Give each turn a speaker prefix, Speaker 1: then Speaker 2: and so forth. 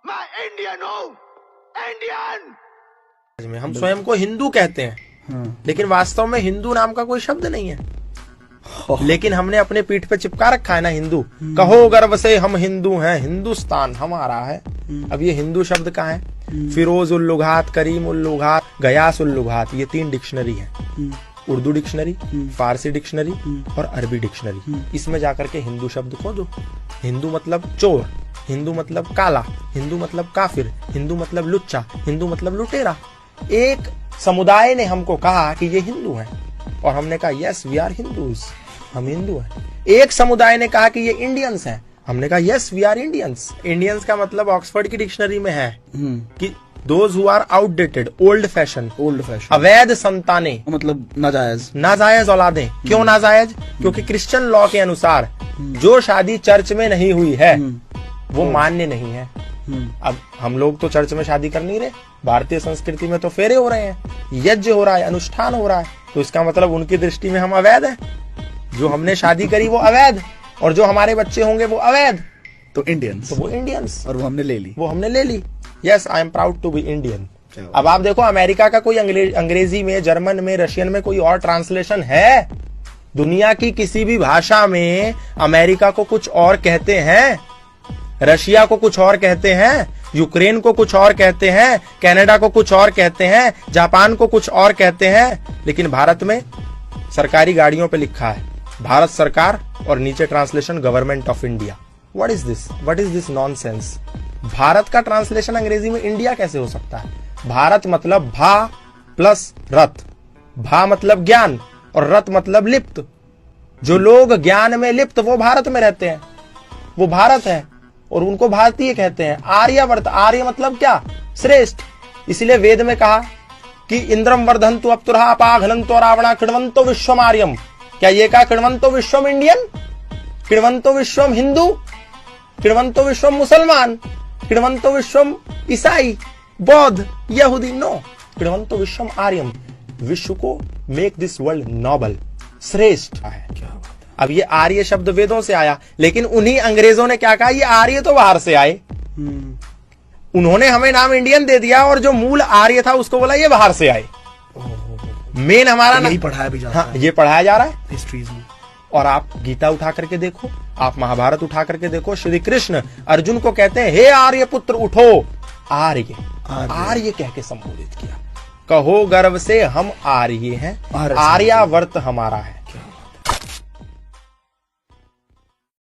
Speaker 1: मैं इंडियन हूँ, इंडियन।
Speaker 2: हम स्वयं को हिंदू कहते हैं, लेकिन वास्तव में हिंदू नाम का कोई शब्द नहीं है। लेकिन हमने अपने पीठ पे चिपका रखा है ना हिंदू। कहो गर्व से हम हिंदू हैं, हिंदुस्तान हमारा है। अब ये हिंदू शब्द कहाँ है? फिरोज उल लुगात, करीम उल लुगात, गयास उल लुगात, ये 3 डिक्शनरी है। उर्दू डिक्शनरी, फारसी डिक्शनरी और अरबी डिक्शनरी। इसमें जाकर के हिंदू शब्द खोजो। हिंदू मतलब चोर, हिंदू मतलब काला, हिंदू मतलब काफिर, हिंदू मतलब लुच्चा, हिंदू मतलब लुटेरा। एक समुदाय ने हमको कहा कि ये हिंदू हैं और हमने कहा यस वी आर हिंदूज, हम हिंदू हैं। एक समुदाय ने कहा कि ये इंडियंस हैं, हमने कहा yes we are Indians. Indians का मतलब ऑक्सफोर्ड की डिक्शनरी में है कि those who are outdated, old fashion, अवैध संतानें,
Speaker 3: मतलब नाजायज,
Speaker 2: नाजायज औलादें। क्यों नाजायज? क्योंकि क्रिश्चियन लॉ के अनुसार जो शादी चर्च में नहीं हुई है वो मान्य नहीं है। अब हम लोग तो चर्च में शादी कर नहीं रहे, भारतीय संस्कृति में तो फेरे हो रहे हैं, यज्ञ हो रहा है, अनुष्ठान हो रहा है, तो इसका मतलब उनकी दृष्टि में हम अवैध हैं। जो हमने शादी करी वो अवैध और जो हमारे बच्चे होंगे वो अवैध,
Speaker 3: तो इंडियंस,
Speaker 2: तो वो इंडियंस।
Speaker 3: और वो हमने ले ली।
Speaker 2: Yes I am proud to be Indian. अब आप देखो अमेरिका का कोई अंग्रेजी में, जर्मन में, रशियन में कोई और ट्रांसलेशन है? दुनिया की किसी भी भाषा में अमेरिका को कुछ और कहते हैं, रशिया को कुछ और कहते हैं, यूक्रेन को कुछ और कहते हैं, कनाडा को कुछ और कहते हैं, जापान को कुछ और कहते हैं। लेकिन भारत में सरकारी गाड़ियों पे लिखा है भारत सरकार और नीचे translation government of India. What is this? What is this nonsense? Bharat का ट्रांसलेशन अंग्रेजी में इंडिया कैसे हो सकता है? भारत मतलब भा प्लस रथ, भा मतलब ज्ञान और रथ मतलब लिप्त। जो लोग ज्ञान में लिप्त वो भारत में रहते हैं, वो भारत है और उनको भारतीय कहते हैं। आर्यवर्त, आर्य मतलब क्या? श्रेष्ठ। इसलिए वेद में कहा कि इंद्रम वर्धंतु अप्तुरहा अपाघनंतो रावणा कृण्वन्तो विश्वम आर्यम। क्या ये कहा कृण्वन्तो विश्वम इंडियन, कृण्वन्तो विश्वम हिंदू, कृण्वन्तो विश्वम मुसलमान, कृण्वन्तो विश्वम ईसाई, बौद्ध, यहूदी? नो, कृण्वन्तो विश्वम आर्यम। विश्व को मेक दिस वर्ल्ड नोबल, श्रेष्ठ है। अब ये आर्य शब्द वेदों से आया, लेकिन उन्हीं अंग्रेजों ने क्या कहा, ये आर्य तो बाहर से आए। उन्होंने हमें नाम इंडियन दे दिया और जो मूल आर्य था उसको बोला ये बाहर से आए। मेन हमारा
Speaker 3: यही पढ़ाया भी जाता है,
Speaker 2: ये पढ़ाया जा रहा है
Speaker 3: हिस्ट्रीज में।
Speaker 2: और आप गीता उठा करके देखो, आप महाभारत उठा करके देखो, श्री कृष्ण अर्जुन को कहते हैं हे आर्य पुत्र उठो। आर्य, आर्य कह के संबोधित किया। कहो गर्व से हम आर्य हैं, आर्यावर्त हमारा है।